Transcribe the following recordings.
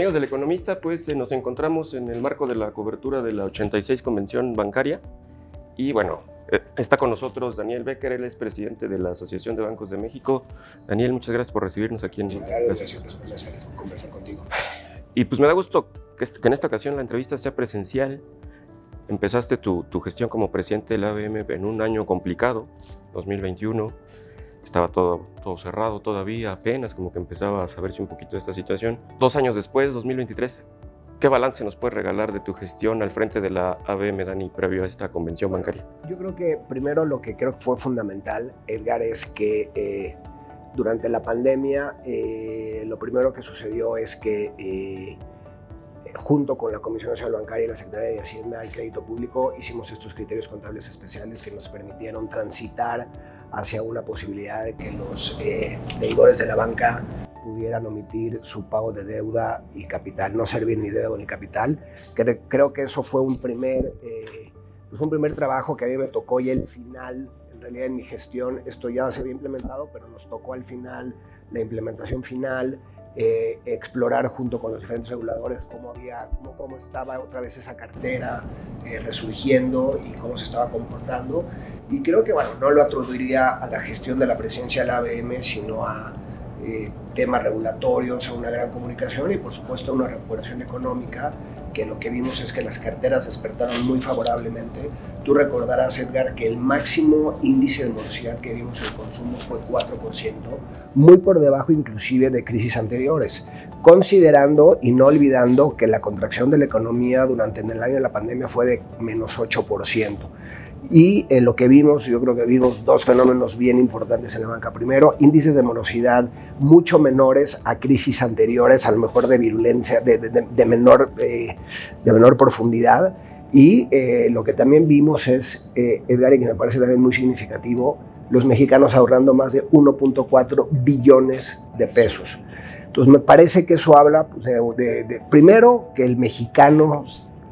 Amigos del Economista, pues nos encontramos en el marco de la cobertura de la 86 Convención Bancaria y bueno, está con nosotros Daniel Becker, él es presidente de la Asociación de Bancos de México. Daniel, muchas gracias por recibirnos aquí en... Gracias, es un placer conversar contigo. Y pues me da gusto que en esta ocasión la entrevista sea presencial. Empezaste tu gestión como presidente del ABM en un año complicado, 2021. Estaba todo cerrado todavía, apenas como que empezaba a saberse un poquito de esta situación. 2 años después, 2023, ¿qué balance nos puedes regalar de tu gestión al frente de la ABM, Dani, previo a esta convención bancaria? Yo creo que primero lo que creo que fue fundamental, Edgar, es que durante la pandemia lo primero que sucedió es que junto con la Comisión Nacional Bancaria y la Secretaría de Hacienda y Crédito Público hicimos estos criterios contables especiales que nos permitieron transitar hacia una posibilidad de que los deudores de la banca pudieran omitir su pago de deuda y capital, no servir ni deuda ni capital. Creo que eso fue un primer trabajo que a mí me tocó, y el final, en realidad en mi gestión, esto ya se había implementado, pero nos tocó al final la implementación final, explorar junto con los diferentes reguladores cómo estaba otra vez esa cartera resurgiendo y cómo se estaba comportando. Y creo que, bueno, no lo atribuiría a la gestión de la presidencia de la ABM, sino a temas regulatorios, a una gran comunicación y, por supuesto, a una recuperación económica, que lo que vimos es que las carteras despertaron muy favorablemente. Tú recordarás, Edgar, que el máximo índice de morosidad que vimos en el consumo fue 4%, muy por debajo inclusive de crisis anteriores, considerando y no olvidando que la contracción de la economía durante el año de la pandemia fue de menos 8%. Y lo que vimos, yo creo que vimos 2 fenómenos bien importantes en la banca. Primero, índices de morosidad mucho menores a crisis anteriores, a lo mejor de virulencia, de menor profundidad. Y lo que también vimos es, Edgar, y que me parece también muy significativo, los mexicanos ahorrando más de 1.4 billones de pesos. Entonces me parece que eso habla primero, que el mexicano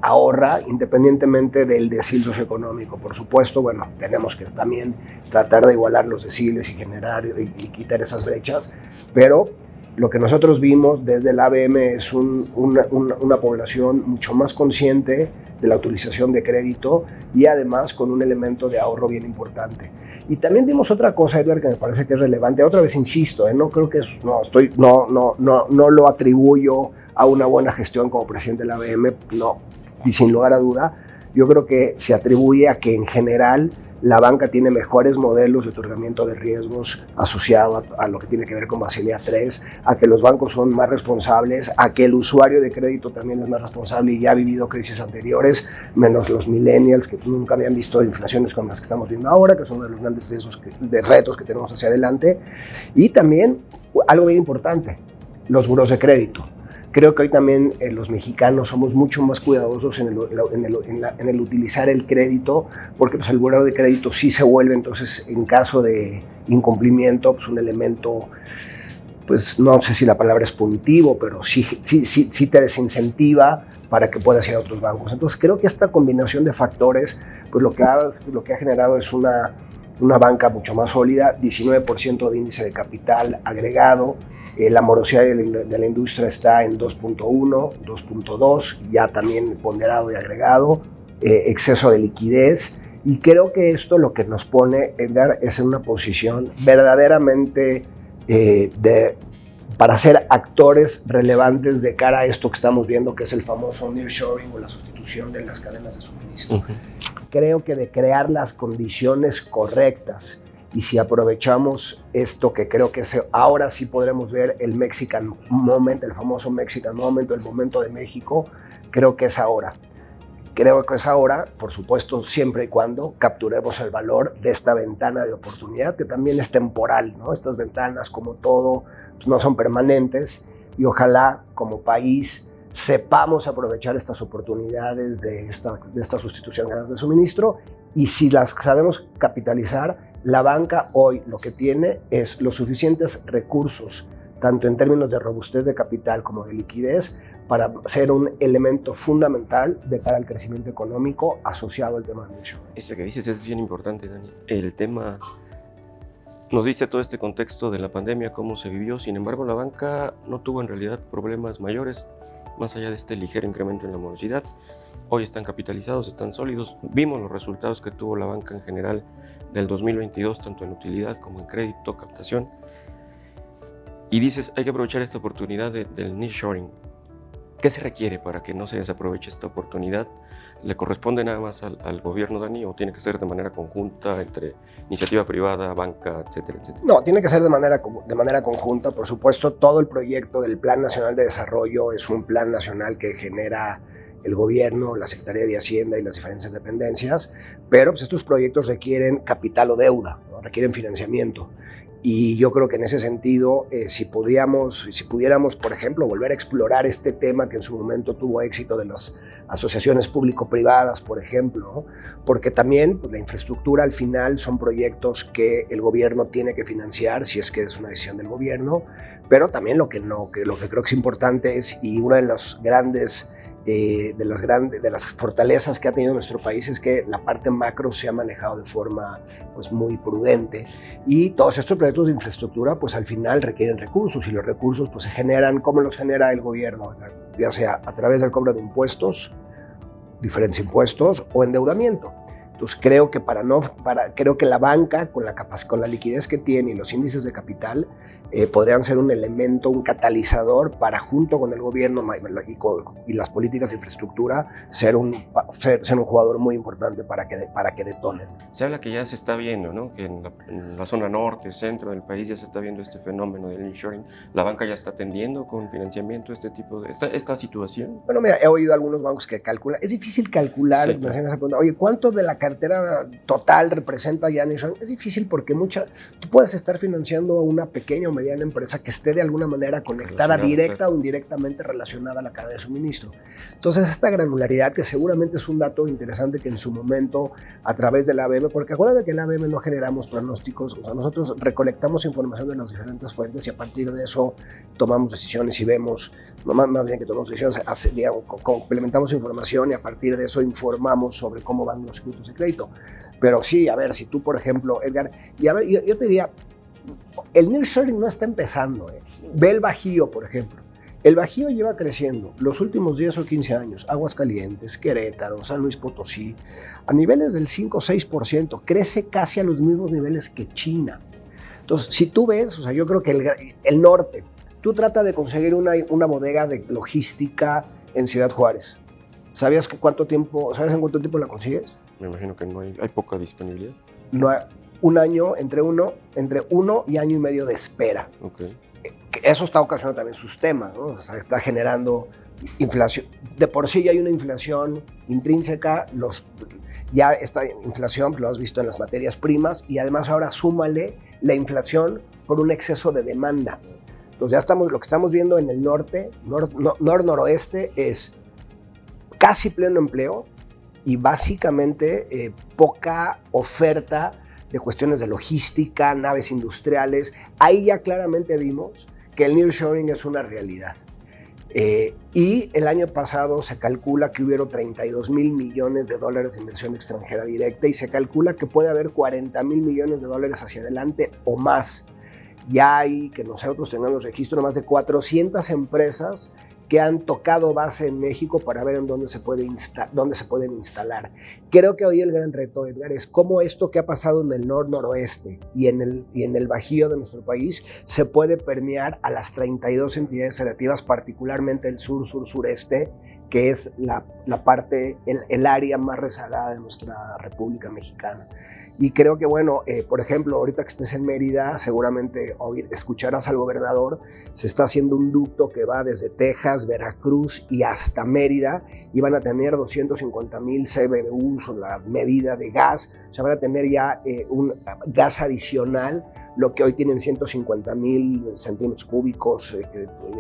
ahorra independientemente del decil socioeconómico. Por supuesto, bueno, tenemos que también tratar de igualar los deciles y generar y quitar esas brechas, pero lo que nosotros vimos desde el ABM es una población mucho más consciente de la utilización de crédito y además con un elemento de ahorro bien importante. Y también vimos otra cosa, Edgar, que me parece que es relevante. Otra vez insisto, no creo que no lo atribuyo a una buena gestión como presidente de la ABM, no, y sin lugar a duda, yo creo que se atribuye a que en general la banca tiene mejores modelos de otorgamiento de riesgos asociado a lo que tiene que ver con Basilea III, a que los bancos son más responsables, a que el usuario de crédito también es más responsable y ya ha vivido crisis anteriores, menos los millennials que nunca habían visto inflaciones como las que estamos viendo ahora, que son uno de los grandes retos que tenemos hacia adelante. Y también, algo bien importante, los buros de crédito. Creo que hoy también los mexicanos somos mucho más cuidadosos en el utilizar el crédito, porque pues, el buró de crédito sí se vuelve, entonces, en caso de incumplimiento, pues un elemento, pues no sé si la palabra es punitivo, pero sí te desincentiva para que puedas ir a otros bancos. Entonces creo que esta combinación de factores, pues lo que ha generado es una banca mucho más sólida, 19% de índice de capital agregado. La morosidad de la industria está en 2.1, 2.2, ya también ponderado y agregado, exceso de liquidez. Y creo que esto lo que nos pone, Edgar, es en una posición verdaderamente para ser actores relevantes de cara a esto que estamos viendo, que es el famoso nearshoring o la sustitución de las cadenas de suministro. Uh-huh. Creo que de crear las condiciones correctas, y si aprovechamos esto, que creo que ahora sí podremos ver el Mexican Moment, el famoso Mexican Moment, el momento de México, creo que es ahora. Creo que es ahora, por supuesto, siempre y cuando capturemos el valor de esta ventana de oportunidad, que también es temporal, ¿no? Estas ventanas, como todo, pues no son permanentes, y ojalá como país sepamos aprovechar estas oportunidades de esta sustitución de suministro, y si las sabemos capitalizar, la banca hoy lo que tiene es los suficientes recursos, tanto en términos de robustez de capital como de liquidez, para ser un elemento fundamental de cara al crecimiento económico asociado al tema de nearshoring. Eso que dices es bien importante, Dani. El tema, nos diste todo este contexto de la pandemia, cómo se vivió. Sin embargo, la banca no tuvo en realidad problemas mayores. más allá de este ligero incremento en la morosidad. Hoy están capitalizados, están sólidos. Vimos los resultados que tuvo la banca en general del 2022, tanto en utilidad como en crédito, captación. Y dices, hay que aprovechar esta oportunidad del nearshoring. ¿Qué se requiere para que no se desaproveche esta oportunidad? ¿Le corresponde nada más al gobierno, Dani, o tiene que ser de manera conjunta entre iniciativa privada, banca, etcétera, etcétera? No, tiene que ser de manera conjunta. Por supuesto, todo el proyecto del Plan Nacional de Desarrollo es un plan nacional que genera el gobierno, la Secretaría de Hacienda y las diferentes dependencias, pero pues, estos proyectos requieren capital o deuda, ¿no? Requieren financiamiento. Y yo creo que en ese sentido, si pudiéramos, por ejemplo, volver a explorar este tema que en su momento tuvo éxito de las asociaciones público-privadas, por ejemplo, ¿no? Porque también pues, la infraestructura al final son proyectos que el gobierno tiene que financiar, si es que es una decisión del gobierno, pero también lo que creo que es importante es, y una de los grandes de las fortalezas que ha tenido nuestro país es que la parte macro se ha manejado de forma pues, muy prudente, y todos estos proyectos de infraestructura pues al final requieren recursos, y los recursos pues se generan, ¿cómo los genera el gobierno? Ya sea a través del cobro de impuestos, diferentes impuestos, o endeudamiento. Entonces creo que la banca con la liquidez que tiene y los índices de capital podrían ser un elemento, un catalizador para, junto con el gobierno y las políticas de infraestructura, ser un jugador muy importante para que detonen. Se habla que ya se está viendo, ¿no? Que en la zona norte, centro del país ya se está viendo este fenómeno del nearshoring. ¿La banca ya está atendiendo con financiamiento esta situación? Bueno, mira, he oído algunos bancos que calculan. Es difícil calcular, Sí, claro. oye, ¿cuánto de la cartera total representa ya nearshoring? Es difícil porque tú puedes estar financiando a una pequeña o mediana empresa que esté de alguna manera conectada, directa o indirectamente relacionada a la cadena de suministro. Entonces, esta granularidad, que seguramente es un dato interesante que en su momento, a través de la ABM, porque acuérdate que en la ABM no generamos pronósticos, o sea, nosotros recolectamos información de las diferentes fuentes y a partir de eso tomamos decisiones y vemos, más bien que tomamos decisiones, complementamos información y a partir de eso informamos sobre cómo van los circuitos de crédito. Pero sí, a ver, si tú, por ejemplo, Edgar, y a ver, yo te diría, el nearshoring no está empezando. Ve el Bajío, por ejemplo. El Bajío lleva creciendo los últimos 10 o 15 años. Aguascalientes, Querétaro, San Luis Potosí, a niveles del 5 o 6%. Crece casi a los mismos niveles que China. Entonces, si tú ves, o sea, yo creo que el norte, tú trata de conseguir una bodega de logística en Ciudad Juárez. ¿Sabes en cuánto tiempo la consigues? Me imagino que no hay poca disponibilidad. No hay, un año, entre uno y año y medio de espera. Okay. Eso está ocasionando también sus temas, ¿no? O sea, está generando inflación. De por sí ya hay una inflación intrínseca, ya esta inflación lo has visto en las materias primas, y además ahora súmale la inflación por un exceso de demanda. Entonces lo que estamos viendo en el noroeste es casi pleno empleo y básicamente poca oferta de cuestiones de logística, naves industriales. Ahí ya claramente vimos que el nearshoring es una realidad. Y el año pasado se calcula que hubieron 32,000 millones de dólares de inversión extranjera directa, y se calcula que puede haber 40,000 millones de dólares hacia adelante o más. Ya hay, que nosotros tengamos registro, más de 400 empresas que han tocado base en México para ver en dónde se pueden instalar. Creo que hoy el gran reto, Edgar, es cómo esto que ha pasado en el noroeste y en el Bajío de nuestro país se puede permear a las 32 entidades federativas, particularmente el sur-sureste, que es la parte, el área más rezagada de nuestra República Mexicana. Y creo que, bueno, por ejemplo, ahorita que estés en Mérida, seguramente escucharás al gobernador. Se está haciendo un ducto que va desde Texas, Veracruz y hasta Mérida, y van a tener 250,000 CBUs, o la medida de gas. O sea, van a tener ya un gas adicional, lo que hoy tienen 150,000 centímetros cúbicos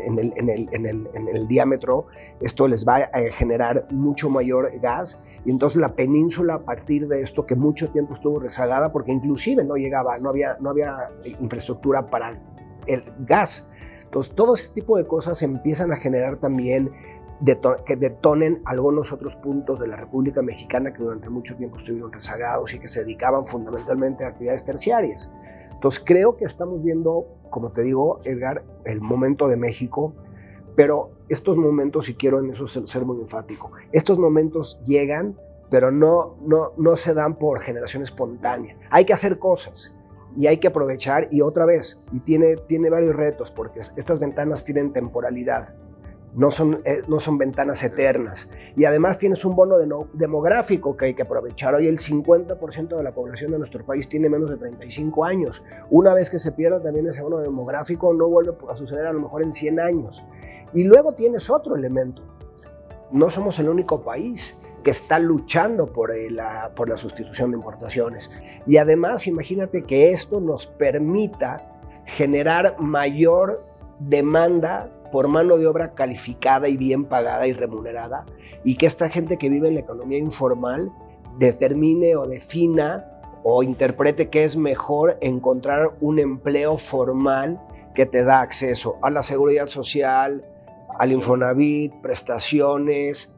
en el diámetro. Esto les va a generar mucho mayor gas, y entonces la península, a partir de esto, que mucho tiempo estuvo rezagada porque inclusive no había infraestructura para el gas. Entonces todo ese tipo de cosas empiezan a generar también que detonen algunos otros puntos de la República Mexicana que durante mucho tiempo estuvieron rezagados y que se dedicaban fundamentalmente a actividades terciarias. Entonces creo que estamos viendo, como te digo, Edgar, el momento de México Pero estos momentos, y quiero en eso ser muy enfático, estos momentos llegan, pero no se dan por generación espontánea. Hay que hacer cosas y hay que aprovechar, y otra vez, y tiene varios retos, porque estas ventanas tienen temporalidad. No son ventanas eternas. Y además tienes un bono demográfico que hay que aprovechar. Hoy el 50% de la población de nuestro país tiene menos de 35 años. Una vez que se pierda también ese bono demográfico, no vuelve a suceder a lo mejor en 100 años. Y luego tienes otro elemento. No somos el único país que está luchando por la sustitución de importaciones. Y además, imagínate que esto nos permita generar mayor demanda por mano de obra calificada y bien pagada y remunerada, y que esta gente que vive en la economía informal determine o defina o interprete que es mejor encontrar un empleo formal que te da acceso a la seguridad social, al Infonavit, prestaciones,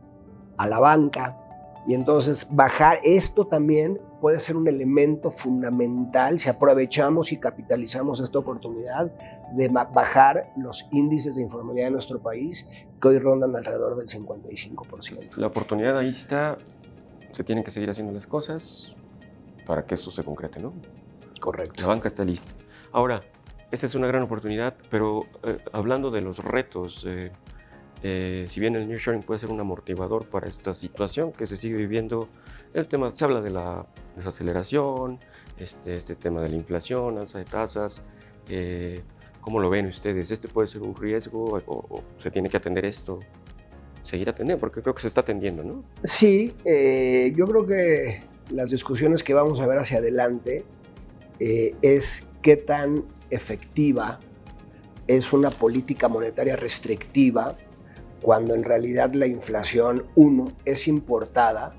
a la banca. Y entonces bajar esto también puede ser un elemento fundamental si aprovechamos y capitalizamos esta oportunidad de bajar los índices de informalidad en nuestro país, que hoy rondan alrededor del 55%. La oportunidad ahí está, se tienen que seguir haciendo las cosas para que eso se concrete, ¿no? Correcto. La banca está lista. Ahora, esta es una gran oportunidad, pero hablando de los retos, si bien el nearshoring puede ser un amortiguador para esta situación que se sigue viviendo, se habla de la desaceleración, este tema de la inflación, alza de tasas. ¿Cómo lo ven ustedes? ¿Este puede ser un riesgo o se tiene que atender esto? Seguir atendiendo, porque creo que se está atendiendo, ¿no? Sí, yo creo que las discusiones que vamos a ver hacia adelante es qué tan efectiva es una política monetaria restrictiva cuando en realidad la inflación, 1, es importada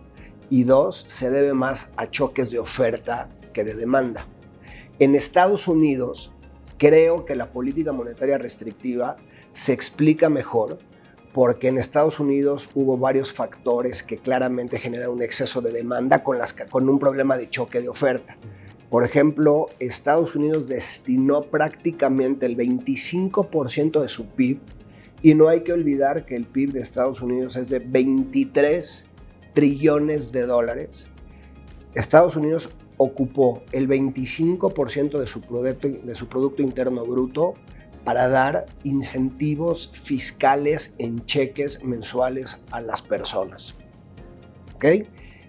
y 2, se debe más a choques de oferta que de demanda. En Estados Unidos, creo que la política monetaria restrictiva se explica mejor porque en Estados Unidos hubo varios factores que claramente generan un exceso de demanda con un problema de choque de oferta. Por ejemplo, Estados Unidos destinó prácticamente el 25% de su PIB, y no hay que olvidar que el PIB de Estados Unidos es de 23 trillones de dólares. Estados Unidos ocupó el 25% de su Producto Interno Bruto para dar incentivos fiscales en cheques mensuales a las personas. ¿Ok?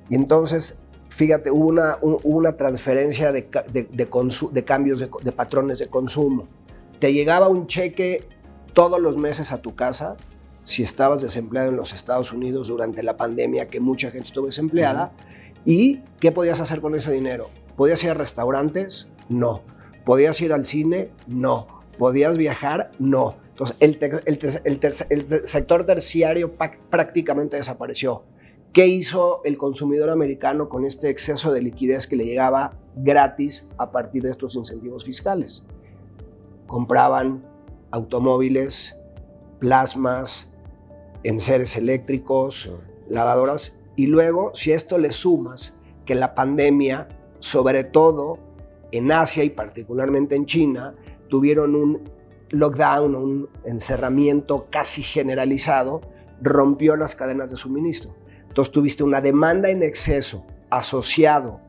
Y entonces, fíjate, hubo una transferencia de cambios de patrones de consumo. Te llegaba un cheque todos los meses a tu casa, si estabas desempleado en los Estados Unidos durante la pandemia, que mucha gente estuvo desempleada. ¿Y qué podías hacer con ese dinero? ¿Podías ir a restaurantes? No. ¿Podías ir al cine? No. ¿Podías viajar? No. Entonces, el sector terciario prácticamente desapareció. ¿Qué hizo el consumidor americano con este exceso de liquidez que le llegaba gratis a partir de estos incentivos fiscales? Compraban automóviles, plasmas, enseres eléctricos, lavadoras, y luego, si a esto le sumas que la pandemia, sobre todo en Asia y particularmente en China, tuvieron un lockdown, un encerramiento casi generalizado, rompió las cadenas de suministro. Entonces tuviste una demanda en exceso asociado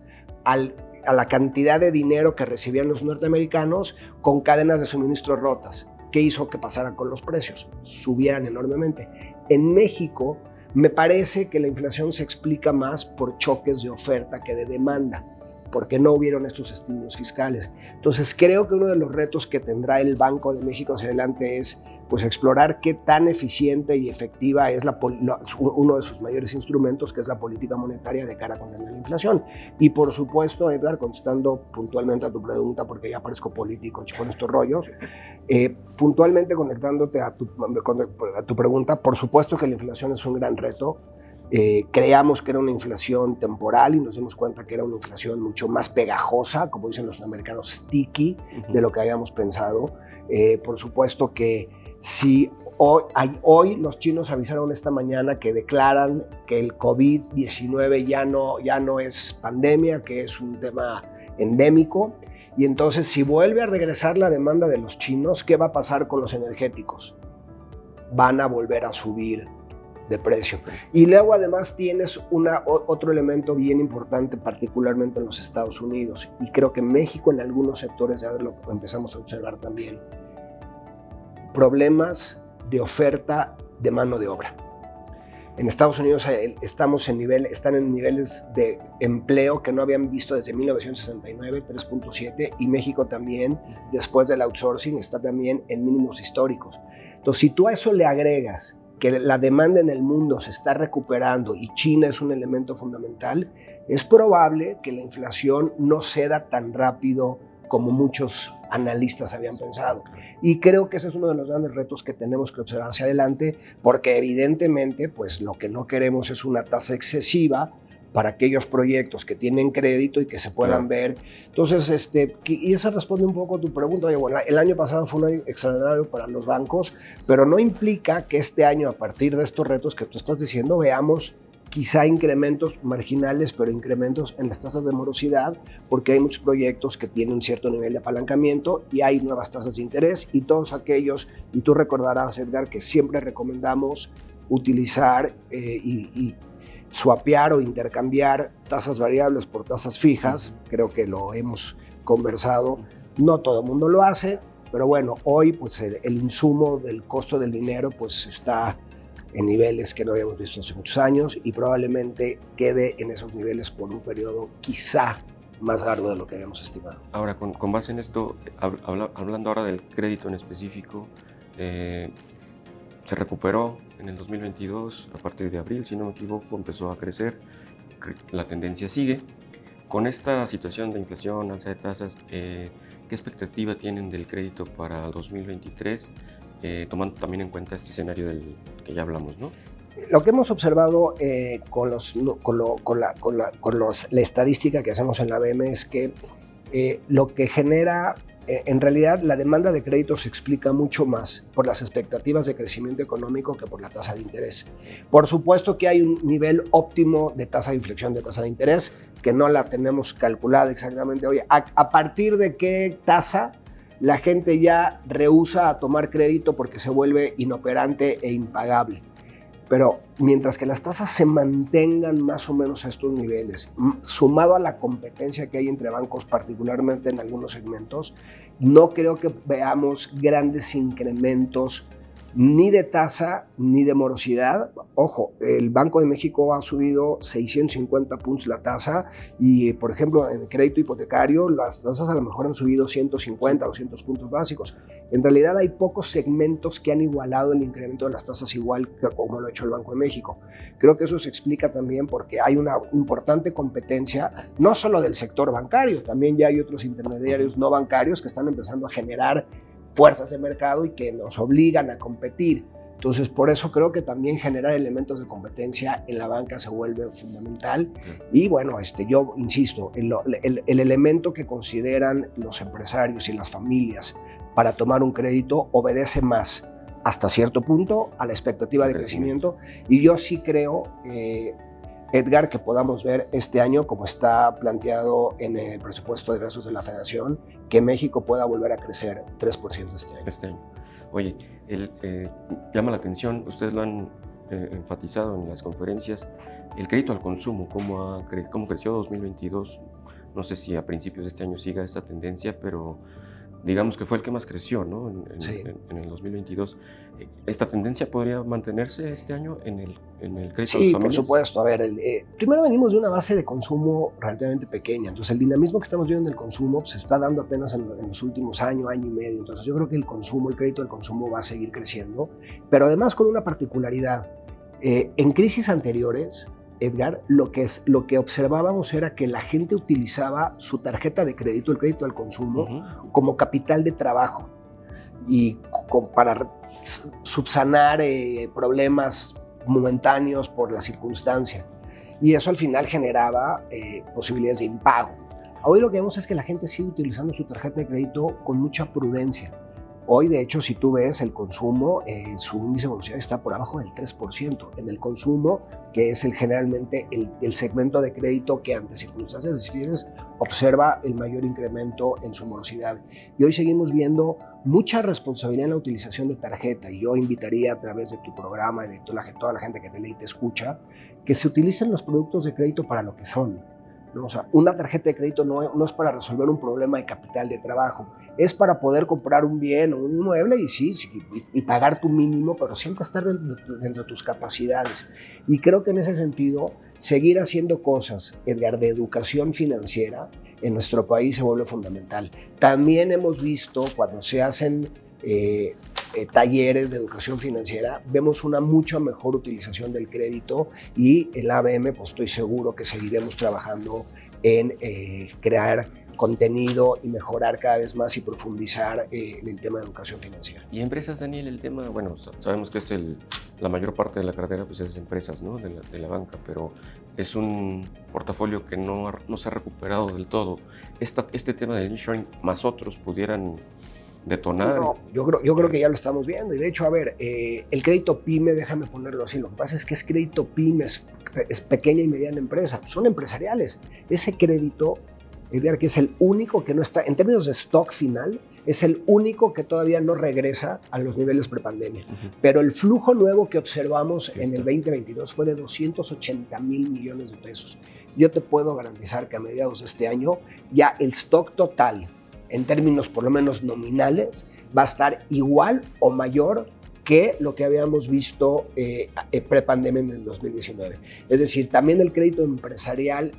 a la cantidad de dinero que recibían los norteamericanos con cadenas de suministro rotas. ¿Qué hizo que pasara con los precios? Subieran enormemente. En México, me parece que la inflación se explica más por choques de oferta que de demanda, porque no hubieron estos estímulos fiscales. Entonces, creo que uno de los retos que tendrá el Banco de México hacia adelante es pues, explorar qué tan eficiente y efectiva es uno de sus mayores instrumentos, que es la política monetaria de cara a contener la inflación. Y por supuesto, Edgar, contestando puntualmente a tu pregunta, porque ya parezco político con estos rollos, puntualmente conectándote a tu pregunta, por supuesto que la inflación es un gran reto. Creíamos que era una inflación temporal y nos dimos cuenta que era una inflación mucho más pegajosa, como dicen los americanos, sticky, de lo que habíamos pensado. Por supuesto que si hoy los chinos avisaron esta mañana que declaran que el COVID-19 ya no es pandemia, que es un tema endémico. Y entonces, si vuelve a regresar la demanda de los chinos, ¿qué va a pasar con los energéticos? van a volver a subir de precio. Y luego además tienes otro elemento bien importante, particularmente en los Estados Unidos, y creo que en México en algunos sectores ya lo empezamos a observar también, problemas de oferta de mano de obra. En Estados Unidos están en niveles de empleo que no habían visto desde 1969, 3.7, y México también, después del outsourcing, está también en mínimos históricos. Entonces, si tú a eso le agregas que la demanda en el mundo se está recuperando y China es un elemento fundamental, es probable que la inflación no ceda tan rápido como muchos analistas habían pensado. Y creo que ese es uno de los grandes retos que tenemos que observar hacia adelante, porque evidentemente pues, lo que no queremos es una tasa excesiva para aquellos proyectos que tienen crédito y que se puedan ver. Entonces, y eso responde un poco a tu pregunta. Oye, bueno, el año pasado fue un año extraordinario para los bancos, pero no implica que este año, a partir de estos retos que tú estás diciendo, veamos quizá incrementos marginales, pero incrementos en las tasas de morosidad, porque hay muchos proyectos que tienen un cierto nivel de apalancamiento y hay nuevas tasas de interés, y todos aquellos, y tú recordarás, Edgar, que siempre recomendamos utilizar y swapear o intercambiar tasas variables por tasas fijas. Creo que lo hemos conversado, no todo el mundo lo hace, pero bueno, hoy pues el insumo del costo del dinero pues está en niveles que no habíamos visto hace muchos años y probablemente quede en esos niveles por un periodo quizá más largo de lo que habíamos estimado. Ahora, con base en esto, hablando ahora del crédito en específico, se recuperó en el 2022, a partir de abril, si no me equivoco, empezó a crecer, la tendencia sigue. Con esta situación de inflación, alza de tasas, ¿qué expectativa tienen del crédito para 2023? Tomando también en cuenta este escenario del que ya hablamos, ¿no? Lo que hemos observado con la estadística que hacemos en la BM es que lo que genera, en realidad, la demanda de crédito se explica mucho más por las expectativas de crecimiento económico que por la tasa de interés. Por supuesto que hay un nivel óptimo de tasa de inflexión de tasa de interés que no la tenemos calculada exactamente. Oye, ¿a partir de qué tasa la gente ya rehúsa a tomar crédito porque se vuelve inoperante e impagable? Pero mientras que las tasas se mantengan más o menos a estos niveles, sumado a la competencia que hay entre bancos, particularmente en algunos segmentos, no creo que veamos grandes incrementos ni de tasa ni de morosidad. Ojo, el Banco de México ha subido 650 puntos la tasa y, por ejemplo, en el crédito hipotecario las tasas a lo mejor han subido 150, 200 puntos básicos. En realidad hay pocos segmentos que han igualado el incremento de las tasas igual que como lo ha hecho el Banco de México. Creo que eso se explica también porque hay una importante competencia, no solo del sector bancario, también ya hay otros intermediarios no bancarios que están empezando a generar fuerzas de mercado y que nos obligan a competir. Entonces, por eso creo que también generar elementos de competencia en la banca se vuelve fundamental. Y bueno, yo insisto, el elemento que consideran los empresarios y las familias para tomar un crédito obedece más, hasta cierto punto, a la expectativa de crecimiento. Y yo sí creo, Edgar, que podamos ver este año, como está planteado en el presupuesto de egresos de la Federación, que México pueda volver a crecer 3% este año. Oye, llama la atención, ustedes lo han enfatizado en las conferencias, el crédito al consumo, cómo creció 2022, no sé si a principios de este año siga esta tendencia, pero digamos que fue el que más creció, ¿no? En el 2022. ¿Esta tendencia podría mantenerse este año en el crédito a las familias? Sí, por supuesto. A ver, primero venimos de una base de consumo relativamente pequeña. Entonces, el dinamismo que estamos viendo en el consumo se está dando apenas en los últimos año y medio. Entonces, yo creo que el crédito al consumo va a seguir creciendo, pero además con una particularidad. En crisis anteriores, Edgar, lo que observábamos era que la gente utilizaba su tarjeta de crédito, el crédito al consumo, como capital de trabajo y para subsanar problemas momentáneos por la circunstancia. Y eso al final generaba posibilidades de impago. Hoy lo que vemos es que la gente sigue utilizando su tarjeta de crédito con mucha prudencia. Hoy, de hecho, si tú ves el consumo, su índice de morosidad está por abajo del 3%. En el consumo, que es generalmente el segmento de crédito que ante circunstancias difíciles observa el mayor incremento en su morosidad. Y hoy seguimos viendo mucha responsabilidad en la utilización de tarjeta. Y yo invitaría a través de tu programa y de toda la gente que te lee y te escucha, que se utilicen los productos de crédito para lo que son, ¿no? O sea, una tarjeta de crédito no es para resolver un problema de capital de trabajo, es para poder comprar un bien o un inmueble y pagar tu mínimo, pero siempre estar dentro de tus capacidades. Y creo que en ese sentido, seguir haciendo cosas, Edgar, de educación financiera en nuestro país se vuelve fundamental. También hemos visto cuando se hacen talleres de educación financiera, vemos una mucho mejor utilización del crédito y el ABM, pues estoy seguro que seguiremos trabajando en crear contenido y mejorar cada vez más y profundizar en el tema de educación financiera. Y empresas, Daniel, el tema, bueno, sabemos que es la mayor parte de la cartera pues es empresas, ¿no? de la banca, pero es un portafolio que no se ha recuperado del todo. Este tema del nearshoring más otros pudieran detonar. No, yo creo que ya lo estamos viendo. Y de hecho, a ver, el crédito PYME, déjame ponerlo así, lo que pasa es que es crédito PYME, es pequeña y mediana empresa, son empresariales. Ese crédito, Edgar, que es el único que no está, en términos de stock final, es el único que todavía no regresa a los niveles prepandemia. Pero el flujo nuevo que observamos en el 2022 fue de 280,000 millones de pesos. Yo te puedo garantizar que a mediados de este año ya el stock total, en términos por lo menos nominales, va a estar igual o mayor que lo que habíamos visto prepandemia en el 2019. Es decir, también el crédito empresarial,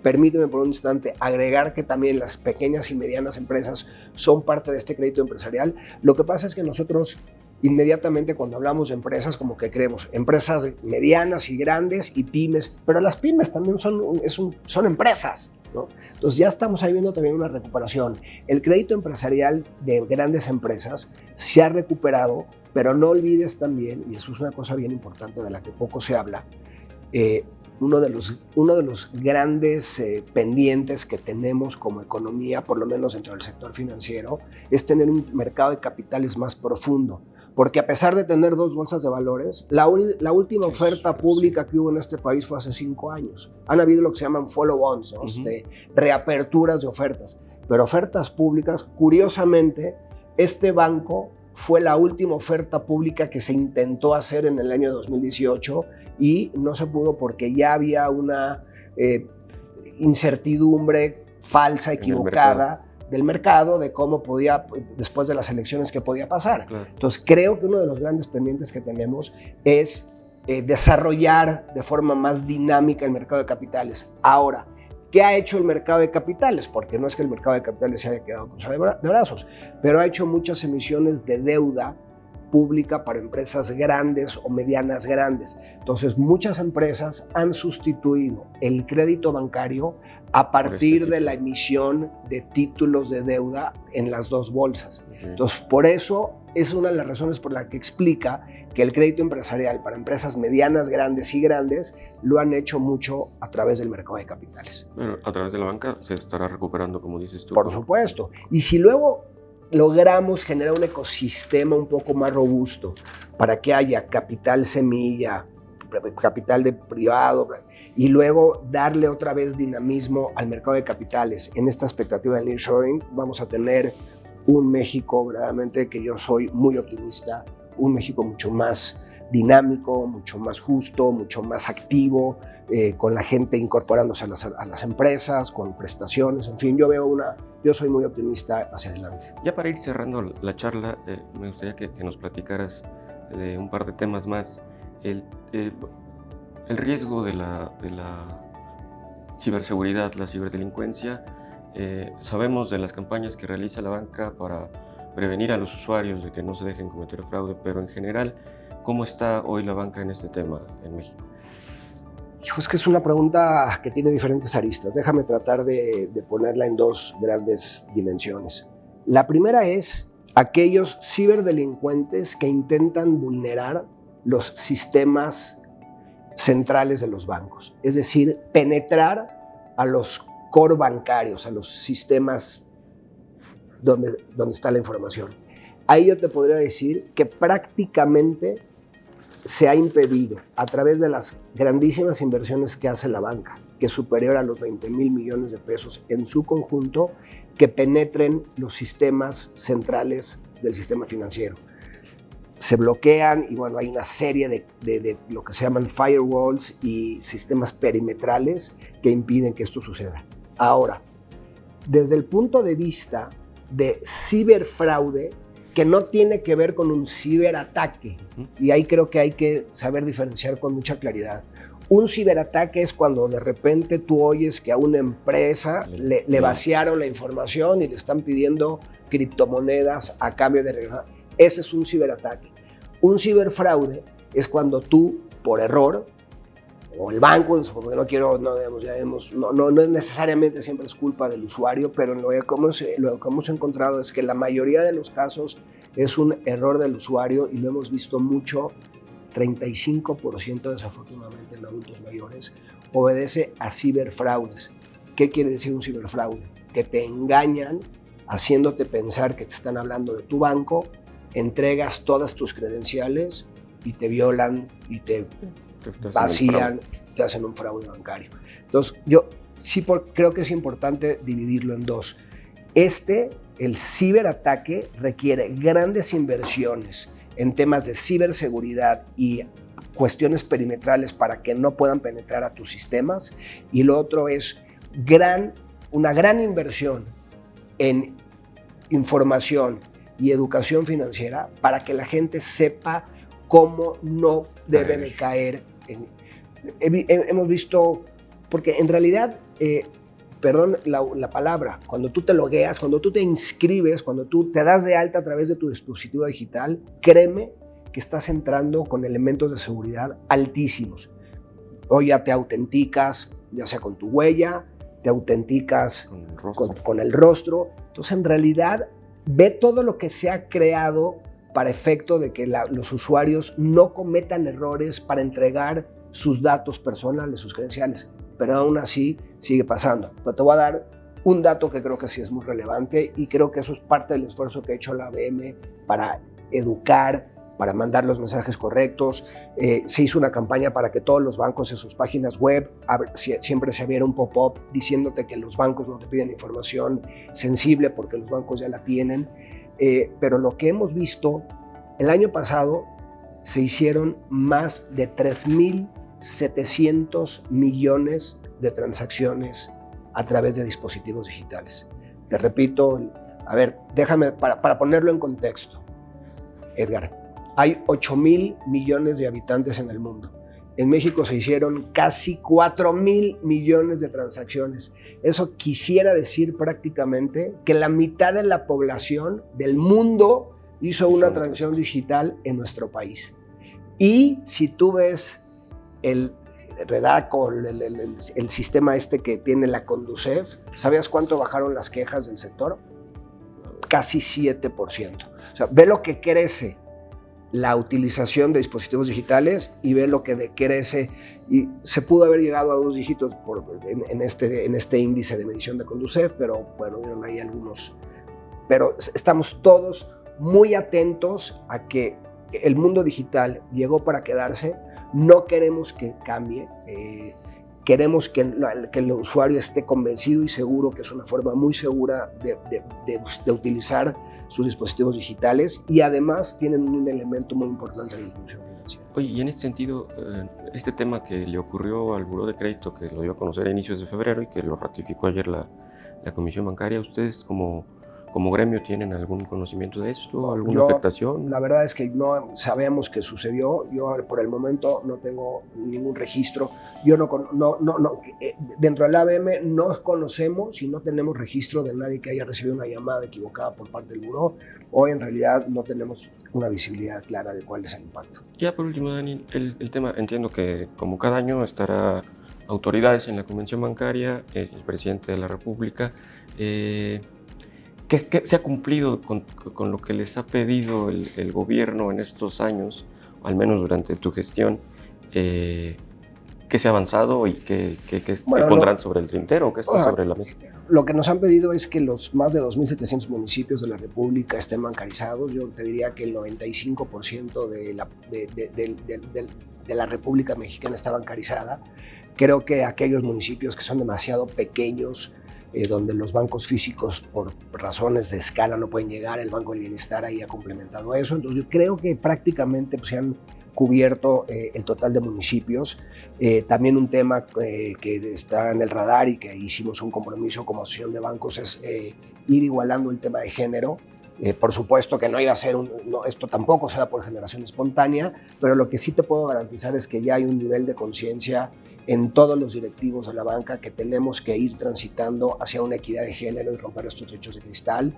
permíteme por un instante agregar que también las pequeñas y medianas empresas son parte de este crédito empresarial. Lo que pasa es que nosotros inmediatamente cuando hablamos de empresas como que creemos empresas medianas y grandes y pymes, pero las pymes también son empresas, ¿no? Entonces ya estamos ahí viendo también una recuperación. El crédito empresarial de grandes empresas se ha recuperado, pero no olvides también, y eso es una cosa bien importante de la que poco se habla, uno de los grandes pendientes que tenemos como economía, por lo menos dentro del sector financiero, es tener un mercado de capitales más profundo. Porque a pesar de tener 2 bolsas de valores, la última oferta pública que hubo en este país fue hace 5 años. Han habido lo que se llaman follow-ons, ¿no? Reaperturas de ofertas. Pero ofertas públicas, curiosamente, este banco fue la última oferta pública que se intentó hacer en el año 2018 y no se pudo porque ya había una incertidumbre falsa, equivocada del mercado, de cómo podía, después de las elecciones, qué podía pasar. Claro. Entonces creo que uno de los grandes pendientes que tenemos es desarrollar de forma más dinámica el mercado de capitales. Ahora, ¿qué ha hecho el mercado de capitales? Porque no es que el mercado de capitales se haya quedado cruzado de brazos, pero ha hecho muchas emisiones de deuda pública para empresas grandes o medianas grandes. Entonces, muchas empresas han sustituido el crédito bancario a partir de la emisión de títulos de deuda en las 2 bolsas. Entonces, por eso es una de las razones por la que explica que el crédito empresarial para empresas medianas, grandes y grandes lo han hecho mucho a través del mercado de capitales. Bueno, a través de la banca se estará recuperando, como dices tú. Por supuesto. Y si luego logramos generar un ecosistema un poco más robusto para que haya capital semilla, capital de privado y luego darle otra vez dinamismo al mercado de capitales en esta expectativa del nearshoring, vamos a tener un México verdaderamente que yo soy muy optimista, un México mucho más dinámico, mucho más justo, mucho más activo, con la gente incorporándose a las empresas, con prestaciones, en fin, yo soy muy optimista hacia adelante. Ya para ir cerrando la charla, me gustaría que nos platicaras de un par de temas más. El riesgo de la ciberseguridad, la ciberdelincuencia. Sabemos de las campañas que realiza la banca para prevenir a los usuarios de que no se dejen cometer fraude, pero en general, ¿cómo está hoy la banca en este tema en México? Hijo, es que es una pregunta que tiene diferentes aristas. Déjame tratar de ponerla en 2 grandes dimensiones. La primera es aquellos ciberdelincuentes que intentan vulnerar los sistemas centrales de los bancos, es decir, penetrar a los core bancarios, a los sistemas donde está la información. Ahí yo te podría decir que prácticamente se ha impedido a través de las grandísimas inversiones que hace la banca que es superior a los 20,000 millones de pesos en su conjunto, que penetren los sistemas centrales del sistema financiero. Se bloquean y bueno, hay una serie de lo que se llaman firewalls y sistemas perimetrales que impiden que esto suceda. Ahora, desde el punto de vista de ciberfraude, que no tiene que ver con un ciberataque, y ahí creo que hay que saber diferenciar con mucha claridad. Un ciberataque es cuando de repente tú oyes que a una empresa le vaciaron la información y le están pidiendo criptomonedas a cambio de regresar. Ese es un ciberataque. Un ciberfraude es cuando tú, por error, o el banco, porque no es necesariamente siempre es culpa del usuario, pero lo que hemos encontrado es que la mayoría de los casos es un error del usuario y lo hemos visto mucho, 35% desafortunadamente en adultos mayores, obedece a ciberfraudes. ¿Qué quiere decir un ciberfraude? Que te engañan haciéndote pensar que te están hablando de tu banco, entregas todas tus credenciales y te violan y te vacían, te hacen un fraude bancario. Entonces, yo sí creo que es importante dividirlo en dos. El ciberataque requiere grandes inversiones en temas de ciberseguridad y cuestiones perimetrales para que no puedan penetrar a tus sistemas. Y lo otro es una gran inversión en información y educación financiera para que la gente sepa cómo no debe de caer. Hemos visto, porque en realidad, perdón la palabra, cuando tú te logueas, cuando tú te inscribes, cuando tú te das de alta a través de tu dispositivo digital, créeme que estás entrando con elementos de seguridad altísimos. O ya te autenticas, ya sea con tu huella, te autenticas con el rostro. Entonces, en realidad, ve todo lo que se ha creado para efecto de que los usuarios no cometan errores para entregar sus datos personales, sus credenciales. Pero aún así sigue pasando. Pero te voy a dar un dato que creo que sí es muy relevante y creo que eso es parte del esfuerzo que ha hecho la ABM para educar, para mandar los mensajes correctos. Se hizo una campaña para que todos los bancos en sus páginas web siempre se abriera un pop-up diciéndote que los bancos no te piden información sensible porque los bancos ya la tienen. Pero lo que hemos visto, el año pasado se hicieron más de 3,700 millones de transacciones a través de dispositivos digitales. Te repito, a ver, déjame para ponerlo en contexto, Edgar. Hay 8,000 millones de habitantes en el mundo. En México se hicieron casi 4,000 millones de transacciones. Eso quisiera decir prácticamente que la mitad de la población del mundo hizo una transacción digital en nuestro país. Y si tú ves el Redaco, el sistema que tiene la Conducef, ¿sabías cuánto bajaron las quejas del sector? Casi 7%. O sea, ve lo que crece la utilización de dispositivos digitales y ve lo que decrece, y se pudo haber llegado a 2 dígitos en este índice de medición de Conducef, pero bueno, vieron ahí algunos. Pero estamos todos muy atentos a que el mundo digital llegó para quedarse. No queremos que cambie, queremos que el usuario esté convencido y seguro que es una forma muy segura de utilizar sus dispositivos digitales, y además tienen un elemento muy importante de inclusión financiera. Oye, y en este sentido, este tema que le ocurrió al Buró de Crédito, que lo dio a conocer a inicios de febrero y que lo ratificó ayer la Comisión Bancaria, ¿ustedes como gremio tienen algún conocimiento de esto, alguna afectación? La verdad es que no sabemos qué sucedió. Yo por el momento no tengo ningún registro. Dentro del ABM no conocemos y no tenemos registro de nadie que haya recibido una llamada equivocada por parte del buró. Hoy en realidad no tenemos una visibilidad clara de cuál es el impacto. Ya por último, Dani, el tema, entiendo que como cada año estará autoridades en la Convención Bancaria, el presidente de la República. ¿Qué se ha cumplido con lo que les ha pedido el gobierno en estos años, al menos durante tu gestión? ¿Qué se ha avanzado y qué pondrán sobre el tintero? ¿Qué está sobre la mesa? Lo que nos han pedido es que los más de 2,700 municipios de la República estén bancarizados. Yo te diría que el 95% de la República Mexicana está bancarizada. Creo que aquellos municipios que son demasiado pequeños, donde los bancos físicos por razones de escala no pueden llegar, el Banco del Bienestar ahí ha complementado eso. Entonces yo creo que prácticamente pues, se han cubierto el total de municipios. También un tema que está en el radar y que hicimos un compromiso como asociación de bancos es ir igualando el tema de género. Por supuesto que no iba a ser esto tampoco se da por generación espontánea, pero lo que sí te puedo garantizar es que ya hay un nivel de conciencia en todos los directivos de la banca que tenemos que ir transitando hacia una equidad de género y romper estos techos de cristal.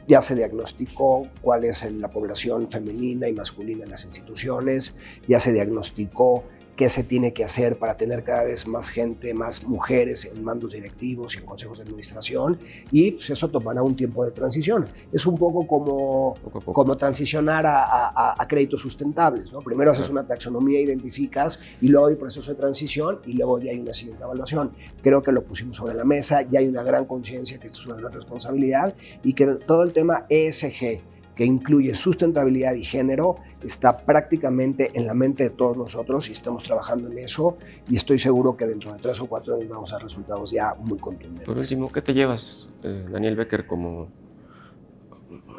Ya se diagnosticó cuál es la población femenina y masculina en las instituciones, ya se diagnosticó qué se tiene que hacer para tener cada vez más gente, más mujeres en mandos directivos y en consejos de administración, y pues eso tomará un tiempo de transición. Es un poco como transicionar a créditos sustentables, ¿no? Primero haces una taxonomía, identificas, y luego hay proceso de transición, y luego ya hay una siguiente evaluación. Creo que lo pusimos sobre la mesa, ya hay una gran conciencia que esto es una gran responsabilidad, y que todo el tema ESG, que incluye sustentabilidad y género, está prácticamente en la mente de todos nosotros y estamos trabajando en eso, y estoy seguro que dentro de 3 o 4 años vamos a resultados ya muy contundentes. Por último, ¿qué te llevas, Daniel Becker, como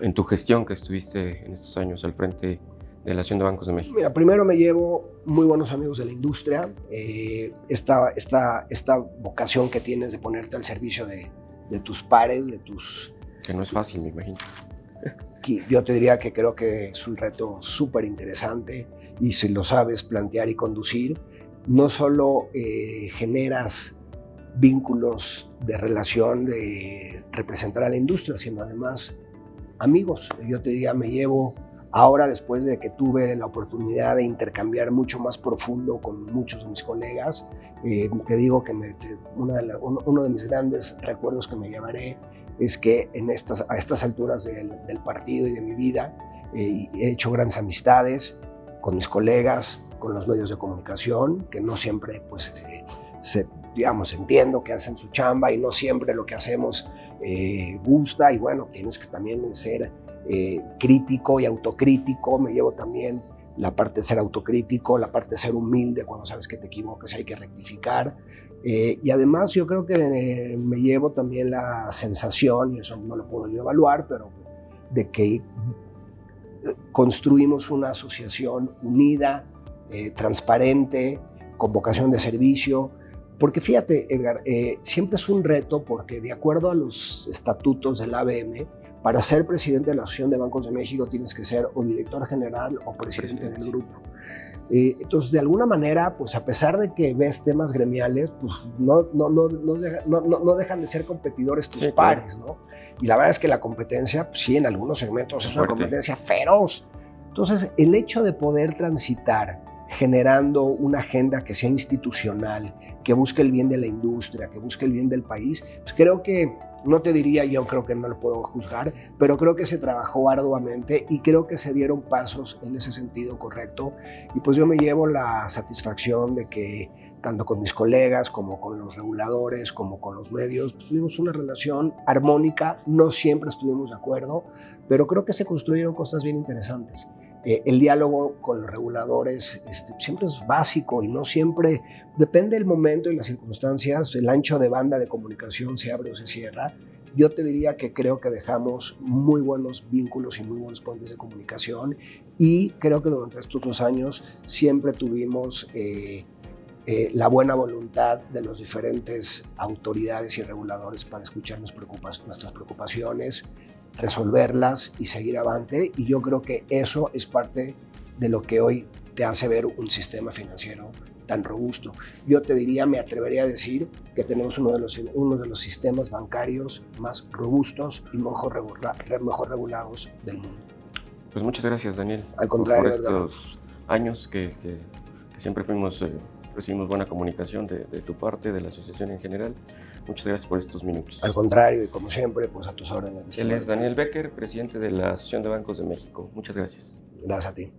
en tu gestión que estuviste en estos años al frente de la Asociación de Bancos de México? Mira, primero me llevo muy buenos amigos de la industria, esta vocación que tienes de ponerte al servicio de tus pares, de tus... Que no es fácil, me imagino. Yo te diría que creo que es un reto súper interesante, y si lo sabes plantear y conducir, no solo generas vínculos de relación, de representar a la industria, sino además amigos. Yo te diría, me llevo ahora, después de que tuve la oportunidad de intercambiar mucho más profundo con muchos de mis colegas, te digo que uno de mis grandes recuerdos que me llevaré es que a estas alturas del partido y de mi vida he hecho grandes amistades con mis colegas, con los medios de comunicación, que no siempre pues, entiendo que hacen su chamba y no siempre lo que hacemos gusta, y bueno, tienes que también ser crítico y autocrítico. Me llevo también la parte de ser autocrítico, la parte de ser humilde cuando sabes que te equivocas y hay que rectificar. Y además yo creo que me llevo también la sensación, y eso no lo puedo yo evaluar, pero de que construimos una asociación unida, transparente, con vocación de servicio. Porque fíjate, Edgar, siempre es un reto, porque de acuerdo a los estatutos del ABM, para ser presidente de la Asociación de Bancos de México tienes que ser o director general o presidente del grupo. Entonces, de alguna manera, pues a pesar de que ves temas gremiales, pues no dejan de ser competidores tus pares, ¿no? Y la verdad es que la competencia, pues, sí, en algunos segmentos es una competencia feroz. Entonces, el hecho de poder transitar generando una agenda que sea institucional, que busque el bien de la industria, que busque el bien del país, pues creo que, no te diría, yo creo que no lo puedo juzgar, pero creo que se trabajó arduamente y creo que se dieron pasos en ese sentido correcto. Y pues yo me llevo la satisfacción de que tanto con mis colegas como con los reguladores, como con los medios, pues tuvimos una relación armónica. No siempre estuvimos de acuerdo, pero creo que se construyeron cosas bien interesantes. El diálogo con los reguladores siempre es básico y no siempre, depende del momento y las circunstancias, el ancho de banda de comunicación se abre o se cierra. Yo te diría que creo que dejamos muy buenos vínculos y muy buenos puentes de comunicación, y creo que durante estos 2 años siempre tuvimos la buena voluntad de las diferentes autoridades y reguladores para escuchar nuestras preocupaciones, resolverlas y seguir avante, y yo creo que eso es parte de lo que hoy te hace ver un sistema financiero tan robusto. Yo te diría, me atrevería a decir que tenemos uno de los sistemas bancarios más robustos y mejor regulados del mundo. Pues muchas gracias, Daniel. Al contrario, por estos años que siempre recibimos buena comunicación de tu parte, de la asociación en general. Muchas gracias por estos minutos. Al contrario, y como siempre, pues a tus órdenes. Él es Daniel Becker, presidente de la Asociación de Bancos de México. Muchas gracias. Gracias a ti.